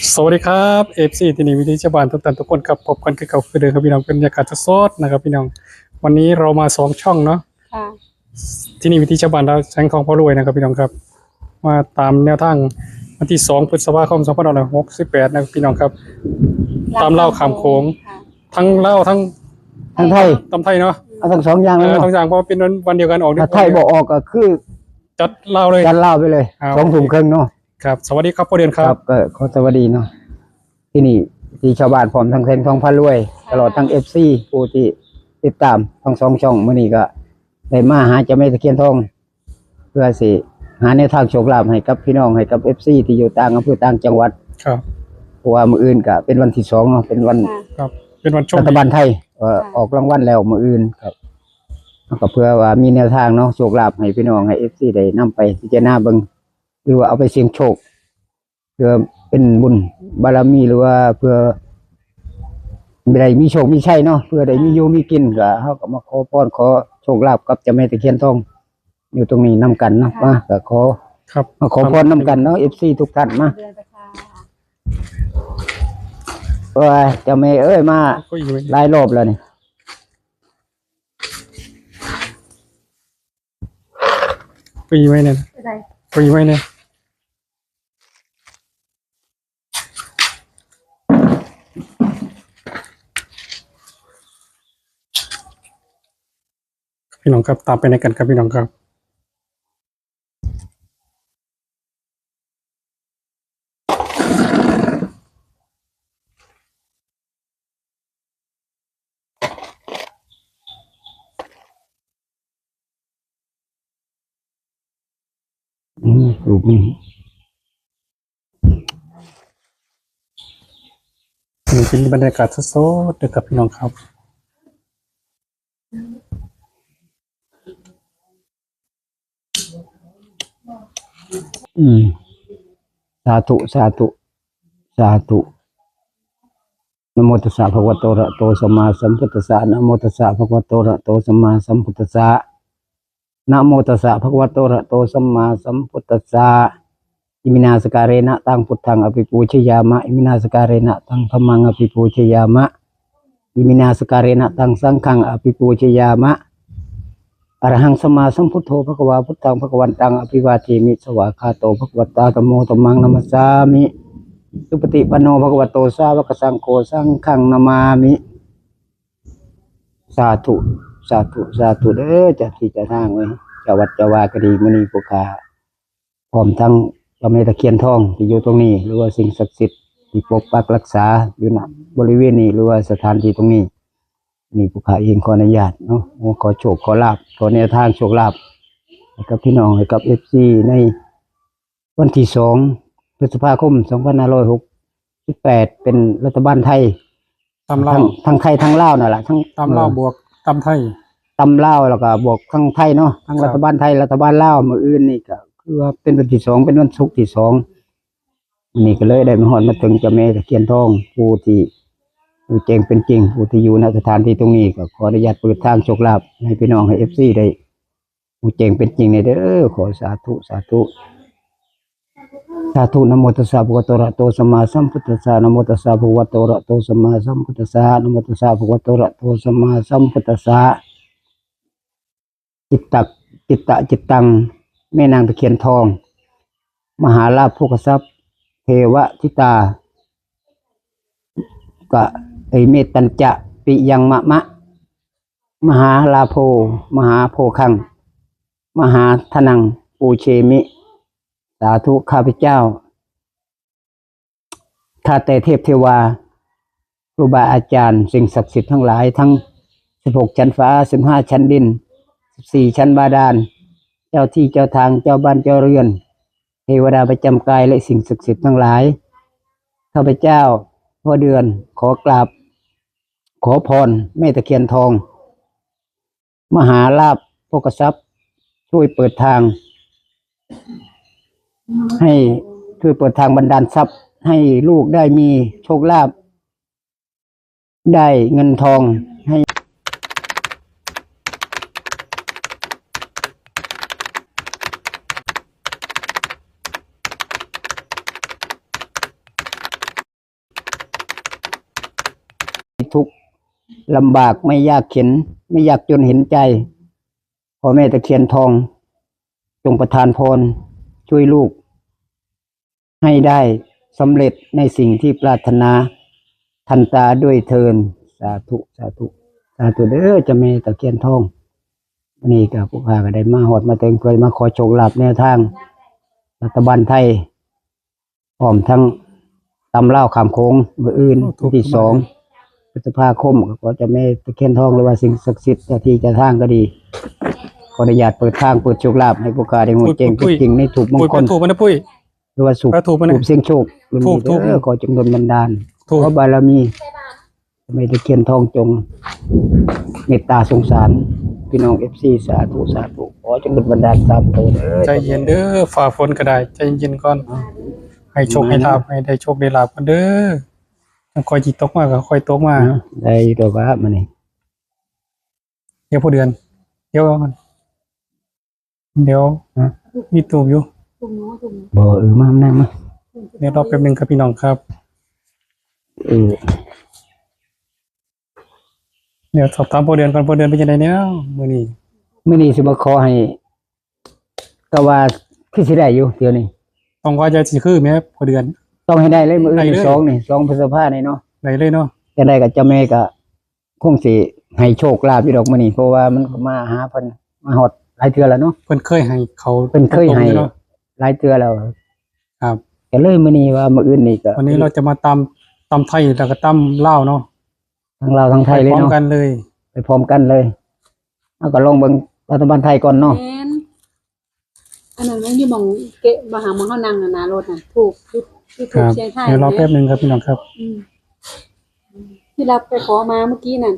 สวัสดีครับเอฟซีที่นี่วิธีชาวบ้านทุกท่านทุกคนครับพบกันคือเก่าคือเดิมครับพี่น้องเป็นบรรยากาศสดๆนะครับพี่น้องวันนี้เรามา2 ช่องเนาะค่ะที่นี่วิธีชาวบ้านเราแสงทองพ่อรวยนะครับพี่น้องครับมาตามแนวทางวันที่2 พฤษภาคม2568นะครับพี่น้องครับตามเล่าขามโขง ค่ะ ทั้งเล่าทั้ง ทั้งไทย ตำไทยเนาะ เอาทั้งสองอย่างเลยเนาะ ทั้งอย่างเพราะว่าเป็นวันเดียวกันออก ถ้าไทยบอกออกก็คือ จัดเล่าเลย จันเล่าไปเลย เอา 2 ทุ่มครึ่งเนาะ ครับสวัสดีครับพ่อเดือนครับ ก็ขอสวัสดีเนาะที่นี่ที่ชาวบ้านพร้อมทั้งเซนทองพารวย ตลอดทั้ง FC ผู้ที่ติดตามทั้งสองช่องมื้อนี้ก็ได้มาหาเจ้าแม่ตะเคียนทอง เพื่อสิหาแนวทางโชคลาภให้กับพี่น้องให้กับ FC ที่อยู่ต่างอำเภอต่างจังหวัด ครับ เพราะว่ามื้ออื่นก็เป็นวันที่2เนาะเป็นวัน ค่ะ ครับเป็นวันโชค รัฐ ดี บาลไทยออกรางวัลแล้วมื้ออื่นครับก็เพื่อว่ามีแนวทางเนาะโชคลาภให้พี่น้องให้ FC ได้นำไปพิจารณาเบิ่งหรือว่าเอาไปเสี่ยงโชค เพื่อเป็นบุญบารมีหรือว่าเพื่อได้มีโชคมีชัยเนาะเพื่อได้มีอยู่มีกินก็เฮาก็มาขอพรขอโชคลาภกับเจ้าแม่ตะเคียนทอง อยู่ตรงนี้นํกันเนาะมาก็ขอ ครับ มาขอพรนํกันเนาะ FC ทุกท่านมา เดือนประชา โอ้ยเจ้าแม่เอ้ยมา ก็อีกไหม หลายรอบแล้วนี่ ก็อีกไหมเนี่ย อะไร ก็อีกไหมเนี่ยพี่น้องครับตามไปในกันครับพี่น้องครับรูปนี้ นี่เป็นบรรยากาศสดๆเด็กครับพี่น้องครับ สาธุสาธุสาธุนะโมตัสสะภะคะวะโตอะระหะโตสัมมาสัมพุทธัสสะนะโมตัสสะภะคะวะโตอะระหะโตสัมมาสัมพุทธัสสะนะโมตัสสะภะคะวะโตอะระหะโตสัมมาสัมพุทธัสสะอิมินาสการเรนะตังพุทธังอภิปูชยามะอิมินาสการเรนะตังธัมมังอภิปูชยามะอิมินาสการเรนะตังสังฆังอภิปูชยามะอรหังสัมมาสัมพุทโธภะคะวาพุทธังภะคะวันตังอภิวาเทมิสวากขาโตภะคะวตาธัมโมธัมมังนัมสสามิสุปฏิปันโนภะคะวะโตสาวกสังโฆสังฆังนามามิสาธุสาธุสาธุเด้อจะที่จะทางไว้จะวัดจะวากดีมณีปุคาพร้อมทั้งเจ้าแม่ตะเคียนทองที่อยู่ตรงนี้หรือว่าสิ่งศักดิ์สิทธิ์ที่ปกปักรักษาอยู่ณบริเวณนี้หรือว่าสถานที่ตรงนี้นี่ปุคาเองขออนุญาตเนาะขอโชคขอลาภขอแนวทางโชคลาภให้กับพี่น้องให้กับ FC ในวันที่2 พฤษภาคม 2568 เป็นรัฐบาลไทย ตำเล่า ทั้งไทยทั้งลาวนั่นแหละทั้ง ตำเล่าบวกตำไทย ตำลาวแล้วก็บวกทั้งไทยเนาะทั้ง ครับ รัฐบาลไทยรัฐบาลลาวมื้ออื่นนี่ก็คือว่าเป็นวันที่2เป็นวันศุกร์ที่2นี่ก็เลยได้มาฮอดมาถึงเจ้าแม่ตะเคียนทองผู้ที่เจงเป็นจริงผู้ที่อยู่ณสถานที่ตรงนี้ก็ขออนุญาตเปิดทางโชคลาภให้พี่น้องให้ FC ได้ผู้เจงเป็นจริงในเด้อขอสาธุสาธุสาธุนะโมตัสสะภะคะวะโตอะระหะโตสัมมาสัมพุทธัสสะนะโมตัสสะภะคะวะโตอะระหะโตสัมมาสัมพุทธัสสะนะโมตัสสะภะคะวะโตอะระหะโตสัมมาสัมพุทธัสสะจิตตักจิตตะจิตตังแม่นางตะเคียนทอง มหาลาภโภคทรัพย์เทวทิตากะเมตตัญจะปิยังมะมะ มหาลาโภมหาโภคัง มหาธนังปูเชมิสาธุข้าพเจ้าข้าแต่เทพเทวาครูบาอาจารย์สิ่งศักดิ์สิทธิ์ทั้งหลายทั้ง16ชั้นฟ้า15ชั้นดิน14ชั้นบาดาลเจ้าที่เจ้าทางเจ้าบ้านเจ้าเรือนเทวดาประจำกายและสิ่งศักดิ์สิทธิ์ทั้งหลายข้าพเจ้าพ่อเดือนขอกราบขอพรแม่ตะเคียนทอง มหาลาภโภคทรัพย์ช่วยเปิดทาง ให้ช่วยเปิดทางบันดาลทรัพย์ให้ลูกได้มีโชคลาภได้เงินทองให้ ค ลำบากไม่ยากเข็นไม่ยากจนเห็นใจพ่อแม่ตะเคียนทองจงประทานพรช่วยลูกให้ได้สำเร็จในสิ่งที่ปรารถนาทันตาด้วยเทินสาธุสาธุสาธุเด้อเจ้าแม่ตะเคียนทองวันนี้ก็ผู้ข้าก็ได้มาหอดมาเต็งเคยมาขอโชคลาภแนวทางรัฐบาลไทยพร้อมทั้งตำเล่าวขามโค้งมืออื่นวันที่2 พฤษภาคมก็จะแม่ตะเคียนทองหรือว่าสิ่งศักดิ์สิทธิ์เจ้าที่เจ้าทางก็ดีขออนุญาตเปิดทางเปิดโชคลาภให้ผู้ข้าได้หูเจงจริงในถูกมง ปุ้ย คล ถูกมันนะปุ้ย หรือว่าสุข ถูกปะเนี่ย เสียงโชค ถูก ขอจงดลบันดาล ถูก ขอบารมีแม่ตะเคียนทองจงเมตตาสงสารพี่น้อง FC สาธุสาธุขอจงดลบันดาลตามตัวเด้อ ใจเย็นเด้อฝ่าฝนก็ได้ใจเย็นก่อนให้โชคให้ลาภให้ได้โชคได้ลาภกันเด้อต้องคอยจิตตกมาก็คอยตกมา ได้ดอกว่ามานี่ เดี๋ยวพอเดือนเดี๋ยวก่อนเดี๋ยวมีตูบอยู่ บ่มานั่งมา เดี๋ยวรอแป๊บนึงครับพี่น้องครับ เออ เดี๋ยวสอบถามพอเดือนก่อนพอเดือนเป็นยังไงเนี่ยมื้อนี้ มื้อนี้สิมาขอให้ก็ว่าคือสิได้อยู่เดี๋ยวนี้ ต้องว่าจะสิคือแม่พอเดือน ต้องให้ได้เลยมื้อ ได้ อื่น เลย สองนี่2 พฤษภาคมนี่เนาะ ได้เลยเนาะ จะได้กับเจ้าแม่ก็คงสิให้โชคลาภอยู่ดอกมื้อนี้เพราะว่ามันก็มาหาเพิ่นมาฮอดหลายเทื่อแล้วเนาะ เพิ่นเคยให้เขา เพิ่นเคยให้ ตรงๆเนาะ หลายเทื่อแล้ว ครับ ก็เลยมื้อนี้ว่ามื้ออื่นนี่ก็ วันนี้เราจะมาตำไทยแล้วก็ตำลาวเนาะ ทั้งลาวทั้งไทยเลย พร้อม เนาะ กันเลย ไปพร้อมกันเลยเอาก็ลองเบิ่งรัฐบาลไทยก่อนเนาะ แม่นอันนั้นมันอยู่หมองเกะบ่หาหมองเฮานั่งน่ะนะรถน่ะถูกที่ ค ถูก รับ เชียงไทย เดี๋ยวรอแป๊บนึงครับพี่น้องครับ อืมที่รับไปขอมาเมื่อกี้นั่น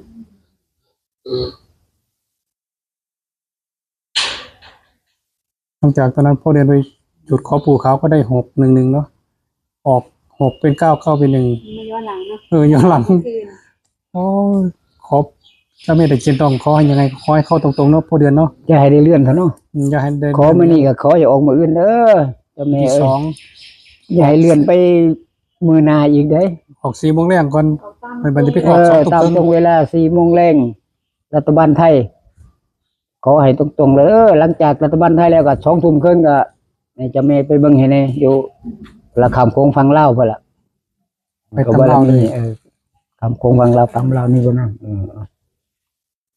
หลังจากตอนนั้นพ่อเดือนไปจุดขอปู่เขาก็ได้611เนาะออก6เป็น9เข้าเป็น1 มาย้อนหลังเนาะ ย้อนหลัง คืน โอ้ยขอเจ้าแม่ตะเคียนทองขอให้ยังไงขอให้เข้าตรงๆเนาะพ่อเดือนเนาะ อย่าให้ได้เลื่อนเถอะเนาะ อย่าให้เดิน ขอมื้อนี้ก็ขออย่าออกมื้ออื่นเด้อเจ้าแม่ ที่ เอ้ ส ย อง อย่าให้เลื่อนไปมื้อหน้าอีกเด้อ ออก4 โมงแรงก่อน เอาตาม มันบันทึก เอ ออก อ 2 ตาม ทุ่ม ตรงเวลา4 โมงแรงรัฐบาลไทยขอให้ตรงๆเลยหลังจากรัฐบาลไทยแล้วก็2 ทุ่มครึ่งก็ให้เจ้าแม่ไปเบิ่งให้แน่อยู่ละคำโค้งฟังเล่าพุ่นล่ะ ไปตำลาวเลย คำโค้งฟังเล่าตำเล่านี่บ่นั่น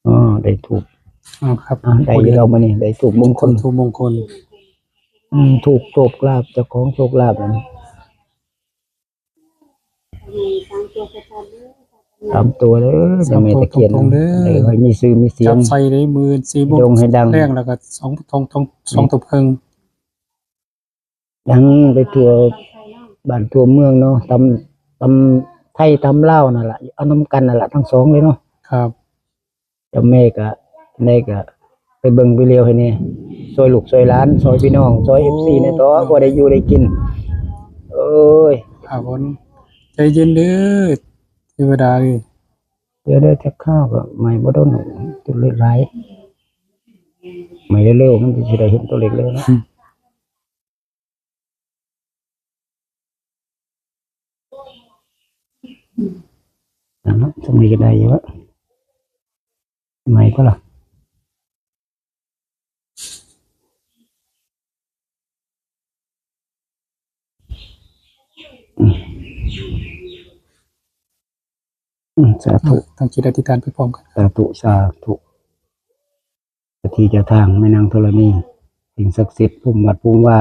อ๋อได้ถูก ครับ ได้อยู่เรามื้อนี้ได้ถูกมงคล ถูกมงคล ถูกโชคลาภเจ้าของโชคลาภนั่น ให้ตามตัวชัดๆเด้อตามตัวเด้อเจ้าแม่ตะเคียนได้ให้มีชื่อมีเสีย จั ง บใส่ในมือ4 โมง โด่งให้ดัง แรงแล้วก็2 ทุ่มครึ่ง ดังไปทั่วบ้านทั่วเมืองเนาะตำไทยตำลาวนั่นล่ะเอานํกันนั่นล่ะทั้งสองเลยเนาะ ครับ เจ้าแม่ก็ได้ก็ไปเบิ่งไปเลียวให้นี่ซอยลูกซอยหลานซอยพี่น้องซอย FC เนี่ยต่อบ่ได้อยู่ได้กินโอ้ย ครับผมใจเย็นเด้อเทวดาเอ้ย เดี๋ยวได้จักข้าวก็ไม่บ่โดนตัวเล็กหลายไม่เร็วๆมันสิได้เห็นตัวเล็กเร็วเนาะนั่นเนาะสมัยก็ได้อยู่วะไม่ก็ล่ะสาธุ ตั้งจิตอธิษฐานไปพร้อมกัน สาธุสาธุเจ้าที่เจ้าทางแม่นางธรณีสิ่งศักดิ์สิทธิ์ภูมิวัดภูมิว่า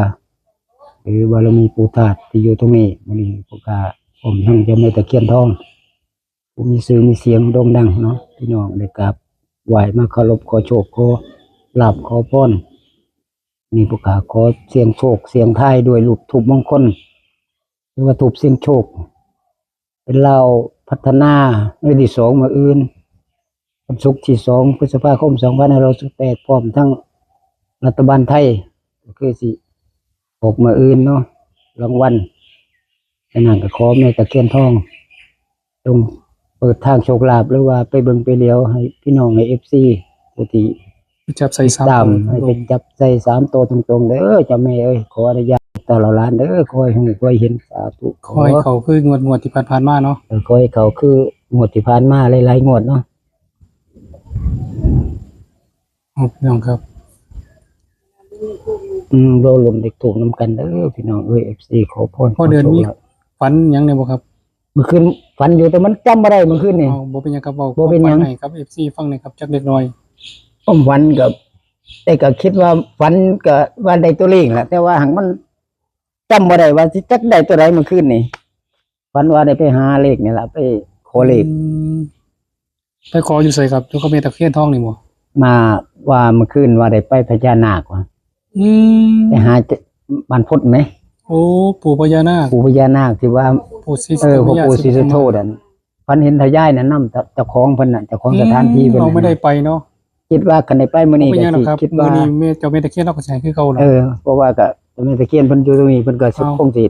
หรือบารมีปู่ธาตุที่อยู่ตรงนี้มื้อนี้พวกข้าผมทั้งเจ้าแม่ตะเคียนทองผู้มีชื่อมีเสียงโด่งดังเนาะพี่น้องได้กราบไหว้มาเคารพขอโชคขอลาภขอพรนี่พวกข้าขอเสียงโชคเสียงทายด้วยรูปทูปมงคลหรือว่าทูปเสียงโชค เป็นเราพัฒนาในที่สองมื้ออื่น วันศุกร์ที่2 พฤษภาคม 2518พร้อมทั้งรัฐบาลไทยก็คือสิออกมาอื่นเนาะรางวัลฉะนั้นก็ขอแม่ตะเคียนทองจงเปิดทางโชคลาภหรือว่าไปเบิ่งไปเลี้ยวให้พี่น้องใน FC ผู้ที่ จับใส่3 ตามให้ไปจับใส่3ตัวตรงๆเด้อเจ้าแม่เอ้ยขออนุญาตตลอดล้านเด้อขอให้ฮู้ขอให้เห็นสาธุ คอยเขาคืองวดที่ผ่านๆมาเนาะ ขอให้เขาคือ งวดที่ผ่านมาหลายๆงวดเนาะ พี่น้องครับ เราลมเด็กถูกนำกันเด้อพี่น้องFC ขอพร พอเดือนมี ขอโชคลาภ ฝันหยังเนี่ยบ่ครับ เมื่อคืนฝันอยู่แต่มันจำบ่ได้เมื่อคืนนี่ เอาบ่เป็นหยังครับเว้า บ่เป็นหยัง ให้ครับ FC ฟังหน่อยครับจักเล็กน้อย ผมฝันกับแต่ก็คิดว่าฝันก็ว่าได้ตัวเลขแหละแต่ว่าหังมันจำบ่ได้ว่าสิจักได้ตัวใดเมื่อคืนนี่ฝันว่าได้ไปหาเลขนี่ล่ะไปขอเลข ไปขออยู่ไสครับอยู่กับแม่ตะเคียนทองนี่บ่ มาว่าเมื่อคืนว่าได้ไปพญานาคว่ะ อืม ไปหาบ้านพุทธไหม โอ้ปู่พญานาค ปู่พญานาคที่ว่า ปู่ศรี พ่อปู่ศรีสุโธนั่นฝันเห็นทายายน่ะนำเจ้าของเพิ่นน่ะเจ้าของสถานที่เพิ่น เราไม่ได้ น่ะ ไปเนาะ คิดว่าคันได้ไปมื้อนี้ เป็น ก็ หยังหร สิ อกครับ คิด มื้ ว่า อนี้แม่เจ้าแม่ตะเคียนเราก็ใช้คือเก่าเนาะ เพราะว่าก็แม่ตะเคียนเพิ่นอยู่ตรงนี้เพิ่นก็สิ เอา คงสิ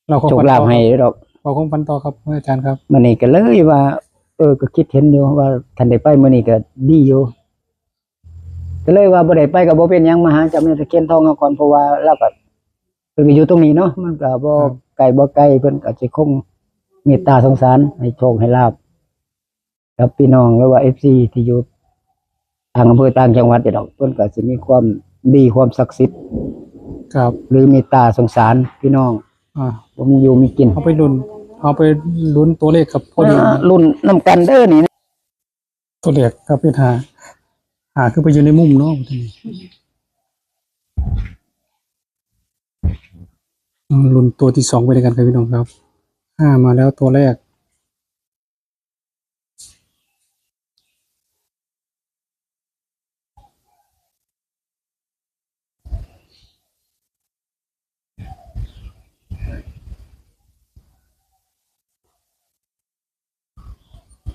เราคง โชค ฝัน ลา ต่ ภ อ ให้ดอก เราคงฝันต่อครับอาจารย์ครับ มื้อนี้ก็เลยว่า ก็คิดเห็นอยู่ว่าคันได้ไปมื้อนี้ก็ดีอยู่ก็เลยว่าบ่ได้ไปก็บ่เป็นหยังมาหาเจ้าแม่ตะเคียนทองเอาก่อนเพราะว่าเราก็เพิ่นก็อยู่ตรงนี้เนาะมันก็บ่ไกลบ่ไกลเพิ่นก็สิคงเมตตาสงสารให้โชคให้ลาภกับพี่น้องหรือว่า FC ที่อยู่ต่างอำเภอต่างจังหวัดนี่ดอกเพิ่นก็สิมีความดีความศักดิ์สิทธิ์ ครับ หรือเมตตาสงสารพี่น้อง อ่า บ่มีอยู่มีกิน เอาไปลุ้นตัวเลขครับพอดี รุ่นนํกันเด้อนี่นะ ตัวเลขครับพี่หาคือไปอยู่ในมุมเนาะลุ้นตัวที่2ไปด้วยกันครับพี่น้องครับมาแล้วตัวแรก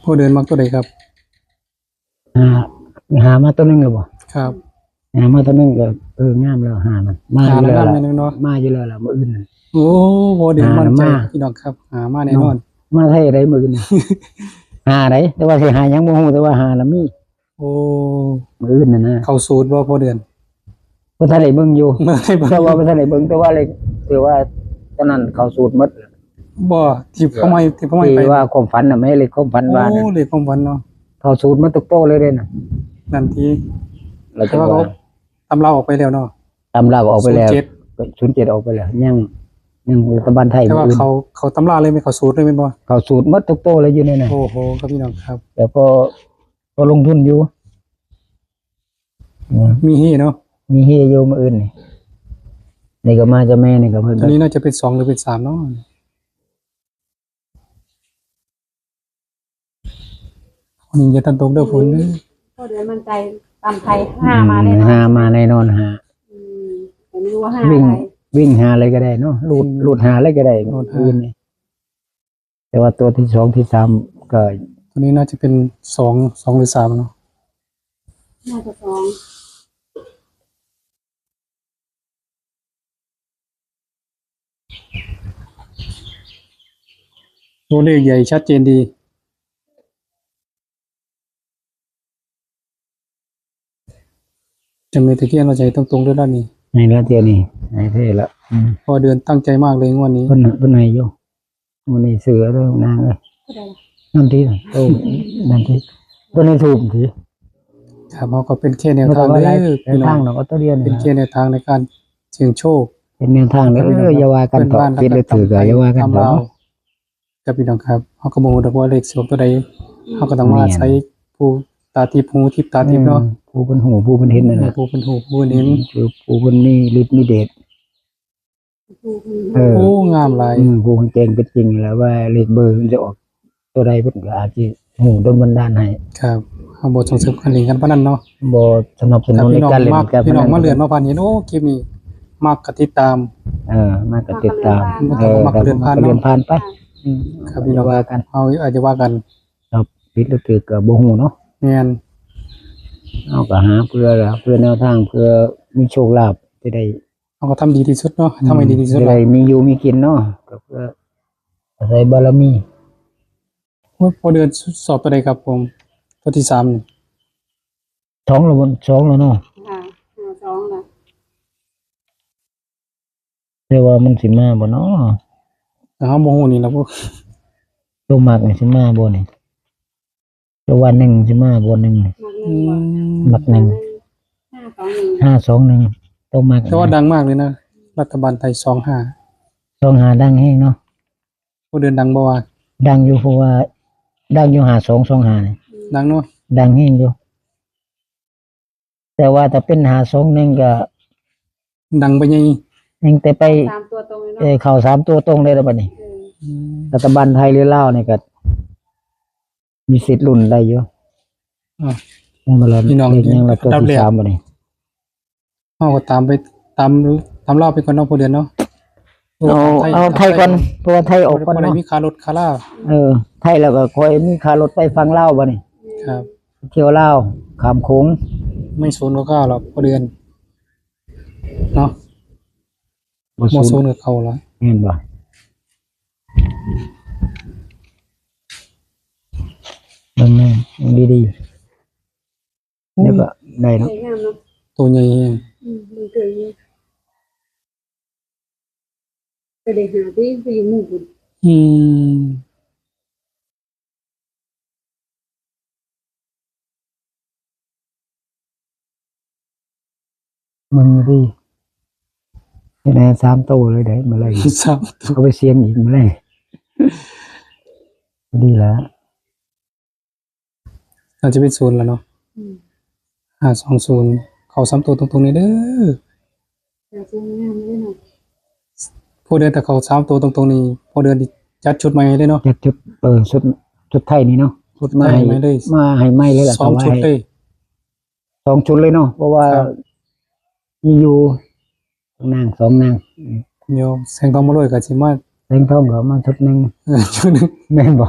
พอเดินมักตัวใดครับ หามาตัวหนึงแล้วบ่ ครับ หามาตัวหนึงก็งามแล้วหามันมาอยู่แล้ว หา ล่ะ แล้วงามแน่นอน มาอยู่แล้วล่ะมื้ออื่นน่ะ โอ้พอเดินมั่นใจ มา พี่น้องครับหามาแน่นอน มาไทยได้มื้ออื่นน่ะ หาได้แต่ว่าสิหาหยังบ่ฮู้แต่ว่าหาละมี โอ้ มื้ออื่นน่ะนะ เข้าสูตรบ่พอเดือน บ่ทันได้เบิ่งอยู่ เมื่อไหร่ แต่ว่าบ่ทันได้เบิ่งแต่ว่าเลยคือว่าตอนนั้นเข้าสูตรหมด บ่ที่เขาไม่ไป ที่ว่าความฝันน่ะแม่เลยความฝันว่าน่ะ โอ้เลขของวันเนาะ เข้าสูตรหมดทุกโตะเลยเด้น่ะ นั่นที แล้ว แต่ ก็ ว่าเขาตำราออกไปแล้วเนาะ ตำราก็ออกไปแล้ว 07 07ออกไปแล้วยังรัฐบาลไทย แต่ว่า มื้ออื่น เขาตำราเลยไม่เขาสูตรเลยเป็นบ่ เข้าสูตรหมดทุกโตะเลยอยู่ในน่ะ โอ้โหครับพี่น้องครับ แต่พอลงทุนอยู่ มีฮีเนาะ มีเฮโยมาอื่นนี่ก็มาจะแม่นี่ก็เพิ่น ตัวนี้น่าจะเป็น2หรือเป็น3เนาะวันนี้จะตันตกเด้อฝนเด้อ ก็เดือนมันใจตำไทย5มาแน่นอน หามาแน่นอนหา แต่ไม่รู้ว่า5 วิ่ง อะไร วิ่งหาอะไรก็ได้เนาะลูดหาอะไรก็ได้อื่นนี่แต่ว่าตัวที่สองที่สามก็ ตัวนี้น่าจะเป็น2หรือ3เนาะ น่าจะ2 ตัวเลขใหญ่ชัดเจนดีจะมีตะเกียงเราใจตรงๆด้วยด้านนี้ ในละเทียนี่ในเท่ละพอเดือนตั้งใจมากเลยงวดนี้ เพิ่นให้อยู่มื้อนี้เสือเด้อนางเอ้ย ก็ได้ นั่นทีโตนั่นทีตัวนี้ถูกที ครับเขาก็เป็นแค่แนว ไม่ ทา ต้อง งอะไร เด้อ ใน พี่น้อ ทาง งเนาะก็ตัวเดียว เป็น นี่ แค่แนวทางในการเสี่ยงโชค เป็นแนวทางเด้ออย่าว่ากันต่อผิดหรือถูกก็อย่าว่ากัน ตาม ต่อ เรากับพี่น้องครับเขาก็บ่ฮู้ดอกว่าเลขสูงตัวใดเขาก็ต้องมาใช้ผู้ตาทิพย์หูทิพย์ตาทิพย์เนาะ ผู้เป็นหูผู้เป็นเห็นนั่นแหละ ผู้เป็นหูผู้เป็นเห็น คือผู้เป็นมีฤทธิ์มีเดชโอ้งามหลาย ผู้คนเก่งเป็นจริงแล้วว่าเลขเบอร์มันจะออกตัวใดเพิ่นก็อาจสิหูดลบันดาลให้ ครับเฮาบ่ส่งเสริมการเล่นการพนันเนาะ บ่สนับส ถ้า นุนใน พี่น้อง การเล่น มาก การพ พี่น้ นั อง น มาเลื่อนมาผ่านเห็นโอ้คลิปนี้มักก็ติดตาม มาก็ติดตาม มักเลื่อนผ่าน เลื่อนผ่านไป ครับพี่น้อง ว่ากัน เอาอาจจะว่ากัน ครับผิดหรือถูกก็บ่ฮู้เนาะ แม่น เอาก็หาเพื่อแนวทางเพื่อมีโชคลาภจะได้ เขาก็ทำดีที่สุดเนาะทำให้ดีที่สุด จะ เล ได้ ย มีอยู่มีกินเนาะก็เพื่ออาศัยบารมี พอเดือนสอบตัวใดครับผมตัวที่3นี่ สองแล้วเนาะ ค่ะ2นะ แต่ว่ามันสิมาบ่เนาะ แต่เฮาบ่ฮู้นี่ล่ะพวก ตัวมักนี่สิมาบ่นี่ตัววันหนึ่งสิมาบ่หนึ่งนี่ มักหนึ่งบ่ มักหนึ่ง 521 521ตัวมัก แต่ว่าดังมากเลยนะรัฐบาลไทย25 ต้องหาดังแห้งเนาะ พอเดือนดังบ่ว่า ดังอยู่เพราะว่าดังอยู่5225นี่ ดังเนาะ ดังแห้งอยู่ แต่ว่าถ้าเป็น521ก็ ดังไปยัง ยังแต่ไป 3ตัวตรงเลยเนาะ เข้า3ตัวตรงเลยแล้วบัดนี้ รัฐบาลไทยหรือลาวนี่ก็มีสิทธิ์ลุ้นได้อยู่ อ่ะ ยังบ่แล้ว พี่น้อง เด็กยังละตัว รับ ที่ เรียก 3บัดนี้ เฮาก็ตามไปตามรอบไปก่อนเนาะพอเดือนเนาะ เอาไทยก่อนเพราะว่าไทยออกก่อน บ่ได้ เนาะ มีค่ารถค่าลา ไทยแล้วก็ค่อยมีค่ารถไปฟังลาวบัดนี้ ครับ เที่ยวลาวข้ามโขง ไม่ศูนย์ก็9หรอกพอเดือนเนาะ บ่ บ่ สู ศูน ง ย์ก็เข้าแล้ว เห็นบ่เบิ่งแม่งดีๆแล้วก็ได้ ส เนาะ วยงามเนาะ ตัวใหญ่แฮง มันเกิดอยู่ก็ได้หาที่ไปอยู่หมู่บุญ อืม มันดีเห็นไหม3ตัวเลยได้มาเลย ซับตัว เอาไปเสียงอีกมาเลยดีแล้ว อาจจะเป็นศูนย์แล้วเนาะ อืม 520เข้า3ตัวตรงๆนี้เด้อ แต่สวยงามเลยเนาะ พอเดือนแต่เข้า3ตัวตรงๆนี้พอเดือนจัดชุดใหม่เลยเนาะ จัดชุดไทยนี่เนาะ ชุดใหม่ใหม่เลย มาให้ไหม่เลยล่ะ สองชุดเลย สองชุดเลยเนาะเพราะว่า ครับ มีอยู่นางสองนาง เดี๋ยวแสงทองมาเลยก็สิมา แตงทองก็มาชุดหนึง ชุดหนึง แม่นบ่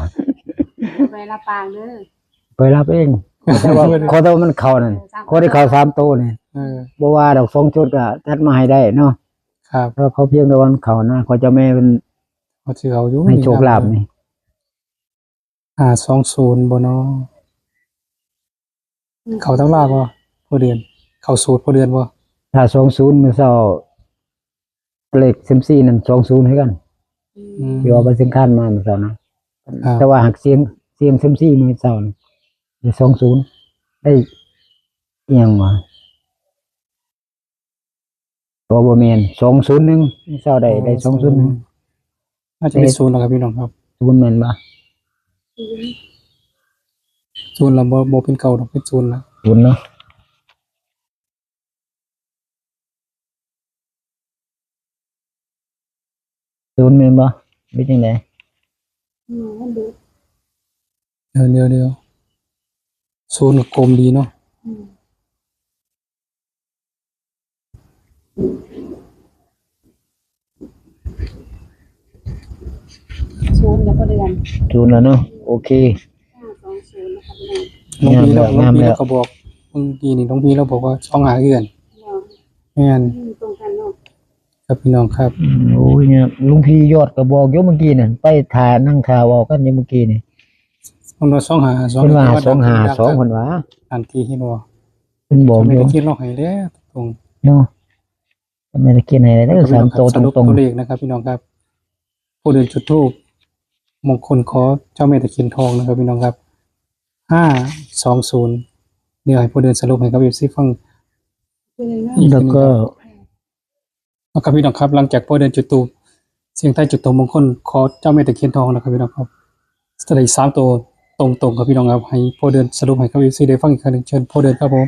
ไปละปางเด้อ ไปรับเองแต่ว่าขอโทษมันเข้านั่นขอได้เข้า3ตัวนี่ เออ บ่ว่าดอก2ชุดก็จัดมาให้ได้เนาะ ครับ เพราะเขาเพียงแต่วันเข้านะเขาจะแม่เป็น เขาสิเอาอยู่ ให้โชคลาภนี่ 520บ่เนาะเขาทั้งลาบ่พอเดือนเข้าสูตรพอเดือนบ่ ถ้า20มื้อเช้าเลข14นั่น20ให้กัน อืม ที่ว่าไปเสียงคานมามื้อเช้านะครับ แต่ว่าหักเสียง14มื้อเช้านี่ได้20ได้อิหยังวะตัวบ่แม่น201มื้อเช้าได้201 น่าจะเป็นศูนย์แล้วครับพี่น้องครับ ศูนย์แม่นบ่ ศูนย์แล้วบ่เป็นเก่าดอกเป็นศูนย์แล้ว ศูนย์เนาะศูนย์แม่นบ่เป็นจังได๋ มันดู เดี๋ยวศูนย์ก็กลมดีเนาะ ศูนย์แล้วก็เดือน ศูนย์แล้วเนาะโอเค 520นะคะพี่น้อง น้องพี งามแล้ว ก็บอกเมื่อกี้นี่น้องพีเราบอกว่าช่องหาเอื้อน เนาะ แม่น ตรงกันเนาะ ครับพี่น้องครับ โอ้ยเนี่ยลุงพี่ยอดก็บอกอยู่เมื่อกี้นั่นไปถ่านั่งข่าวเว้ากันอยู่เมื่อกี้นี่ มันว่าช่องหา เพิ่นว่า252เพิ่นว่า อันที่เห็นบ่ เพิ่นบอก ไม่ อยู่ ได้คิดหรอกให้แล้วตรง เนาะไม่ได้เขียนให้ได้ ครับ สามตัว สรุป ตรง ตัวเลขนะครับพี่น้องครับผู้เดินจุดธูปมงคลขอเจ้าแม่ตะเคียนทองนะครับพี่น้องครับ520เดี๋ยวให้ผู้เดินสรุปให้กับ FC ฟัง เป็นยังไง ๆแล้วก็ นะครับพี่น้องครับหลังจากผู้เดินจุดธูปเสียงใต้จุดตรงมงคลขอเจ้าแม่ตะเคียนทองนะครับพี่น้องครับจะได้3ตัวตรงๆครับพี่น้องครับให้ผู้เดินสรุปให้กับ FC ได้ฟังอีกครั้งหนึงเชิญผู้เดินครับผม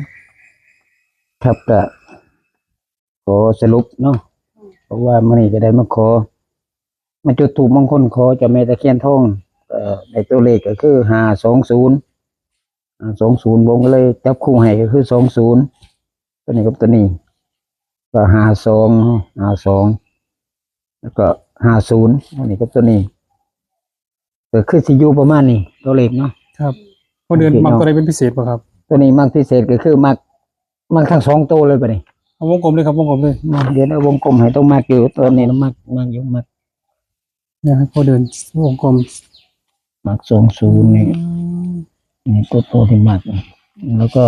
ครับก็ขอสรุปเนาะเพราะว่ามื้อนี้ก็ได้มาขอมาจุดธูปมงคลขอเจ้าแม่ตะเคียนทองในตัวเลขก็คือ520วงก็เลยจับคู่ให้ก็คือ20ตัวนี้กับตัวนี้ก็52แล้วก็50อันนี้กับตัวนี้ก็คือสิอยู่ประมาณนี้ตัวเลขเนาะ ครับผู้เดินมักตัวใดเป็นพิเศษป่ะครับ ตัวนี้มักพิเศษก็คือมักทั้ง2ตัวเลยบัดนี้ เอาวงกลมเลยครับวงกลมเลย เดี๋ยวเอาวงกลมให้ต้องมักอยู่ตัวนี้นะมักอยู่มัก เนี่ยให้ผู้เดินวงกลม 20นี่นี่ตัวที่มักแล้วก็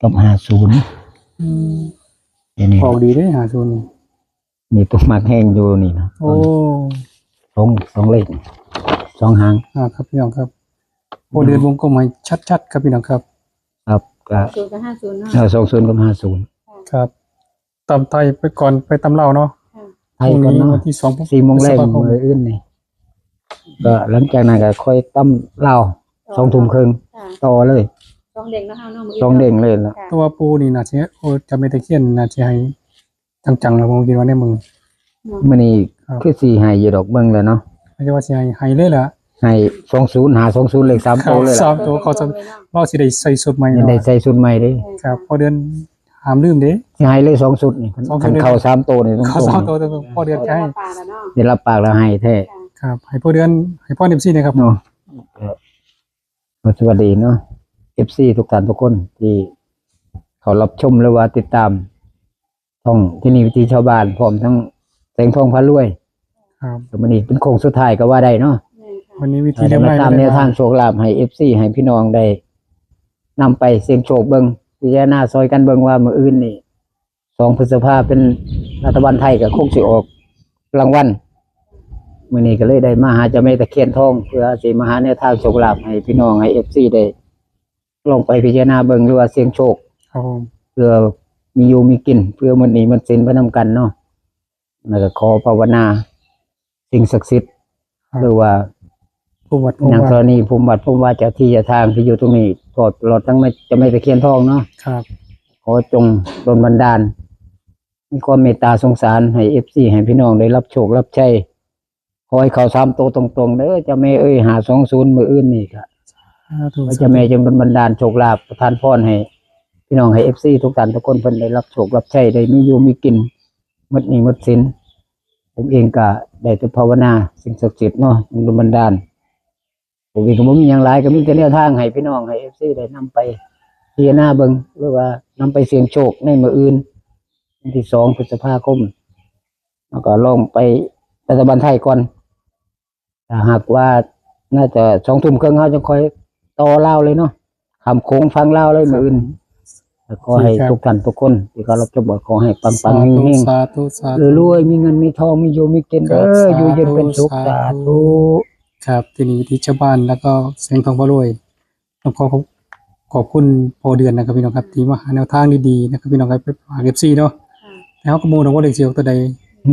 กับ50นี่นี่ ออกดีเด้หาศูนย์ นี่ตัวมักแห้งอยู่นี่นะ โอ้ สองเลข 2หาง ครับพี่น้องครับโปรเดือนวงกลมให้ชัดๆครับพี่น้องครับ ครับก็ ศูนย์กับ50เนาะ 20กับ50 ครับตำไทยไปก่อนไปตำเล่าวเนาะ ค่ะ ไทยก่อนเนาะ วันที่2 4 โมงแรก พฤษภาคม มื้ออื่นนี่ก็หลังจากนั้นก็ค่อยตำลาว2 ทุ่มครึ่ง ค่ะ ต่อเลย สองเด็กเนาะเฮาเนาะมื้ สองเด้งเลยล่ะ ค่ะ ตัวปูนี่น่าจะโอ้จะไม่ตะเคียนน่าจะให้จังๆแล้วผมคิดว่าในมือ มื้อนี้ ครับ คือสิให้อยู่ดอกเบิ่งแล้วเนาะ ไม่ใช่ว่าสิให้เลยล่ะ ให้20หา20เลข3 ครั โต บ เลย สา ล่ะ ม ตัวเขาจะ เราสิได้ใส่สุดใหม่ ยัง เนาะ ได้ใส่ชุดใหม่เด้ ครับพอเดือนหามลืมเด้ สิให้เลย2ชุดนี่ สองชุ คั ด น เลย เข้า3โตนี่ตรง เขา ๆ สามตัวพอเดือนจะให้ ปลาแล้วเนาะ ได้รับปากแล้วให้แท้ ครับให้พอเดือนให้พ่อMCนะครับ เนาะก็สวัสดีเนาะ FC ทุกท่านทุกคนที่เขารับชมหรือว่าติดตามช่องที่นี่วิธีชาวบ้านพร้อมทั้งแสงทองพารวย ครับ แต่มื้อนี้เป็นโค้งสุดท้ายก็ว่าได้เนาะ แม่ค่ะ วันนี้วิธี ได้ เรียบ มา ร้อย ตาม ไม่ แน ได้ วทางโชคลาภให้ FC ให้พี่น้องได้นำไปเสี่ยงโชคเบิ่งพิจารณาซอยกันเบิ่งว่ามื้ออื่นนี่2 พฤษภาเป็นรัฐบาลไทยก็คงสิออกรางวัลมื้อนี้ก็เลยได้มาหาเจ้าแม่ตะเคียนทองเพื่อสิมาหาแนวทางโชคลาภให้พี่น้องให้ FC ได้ลองไปพิจารณาเบิ่งหรือว่าเสี่ยงโชค ครับผม เพื่อมีอยู่มีกินเพื่อมันนี้มันสินพนำกันเนาะแล้วก็ขอภาวนาสิ่งศักดิ์สิทธิ์หรือว่า ผู้วัดผู้ นางธ ว่าร ณีภูมิวัดภูมิว่าเจ้าที่เจ้าทางที่อยู่ตรงนี้โปรดเราทั้งไม่จะไม่ตะเคียนทองเนาะ ครับ ขอจงดลบันดาลมีความเมตตาสงสารให้FCให้พี่น้องได้รับโชครับชัยขอให้เขา3โตวตรงๆเด้อเจ้าแม่เอ้ย520มื้ออื่นนี่ก็ สาธุ ขอเจ้าแม่จงดลบันดาลโชคลาภประทานพรให้พี่น้องให้ FC ทุกท่านทุกคนเพิ่นได้รับโชครับชัยได้มีอยู่มีกินหมดหนี้หมดสินผมเองก็ได้แต่ภาวนาสิ่งศักดิ์สิทธิ์เนาะจงดลบันดาล ผมเองก็บ่มีหยังหลายก็มีแต่แนวทางให้พี่น้องให้ FC ได้นำไปพิจารณาเบิ่งหรือว่านำไปเสี่ยงโชคในมื้ออื่นวันที่2 พฤษภาคมแล้วก็ลองไปรัฐบาลไทยก่อนถ้าหากว่าน่าจะ2 ทุ่มครึ่งเฮาจะค่อยต่อลาวเลยเนาะคำโค้งฟังลาวเลยมื้ออื่นแล้วขอให้ทุกท่านทุกคนที่เขารับชมขอให้ปัง สา ๆ ธุ เฮง สาธุสา ๆ ธุ รวยๆมีเงินมีทองมีอยู่มีกินเด้ออยู่เย็นเป็นสุขสาธุ ครับที่นี่วิธีชาวบ้านแล้วก็แสงทองพารวยต้องขอบคุณพอเดือนนะครับพี่น้องครับที่มาหาแนวทางดีๆนะครับพี่น้องครับไปฝาก FC เนาะ ค่ะ แล้วก็มูลว่าเลขเสียงตัวใด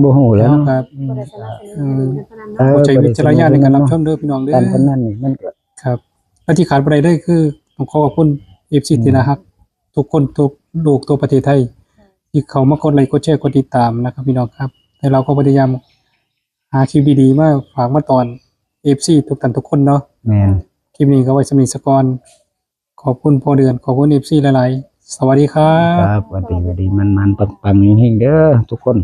บ่ฮู้แล้ แล้ว วครับ บ่ได้สนับสนุนเงินพนัน เอ เนาะ อ โปรดใช้วิจารณญาณในการรับชมเด้อพี่น้องเด้อ การพนันนี่มันก็ ครับและที่ขาดไปได้คือต้องขอขอบคุณ FC ที่นะฮักทุกคนทุกลูกตัวประเทศไทย ที่เขามากดไลค์กดแชร์กดติดตามนะครับพี่น้องครับแต่เราก็พยายามหาคลิปดีๆมาฝากมาตอน FC ทุกท่านทุกคนเนาะ แม่น คลิปนี้ก็ไว้สำหรับสกอนขอบคุณพอเดือนขอบคุณ FC หลายๆสวัสดีครับ ครับสวัสดีมันปังๆเฮงๆเด้อทุกคน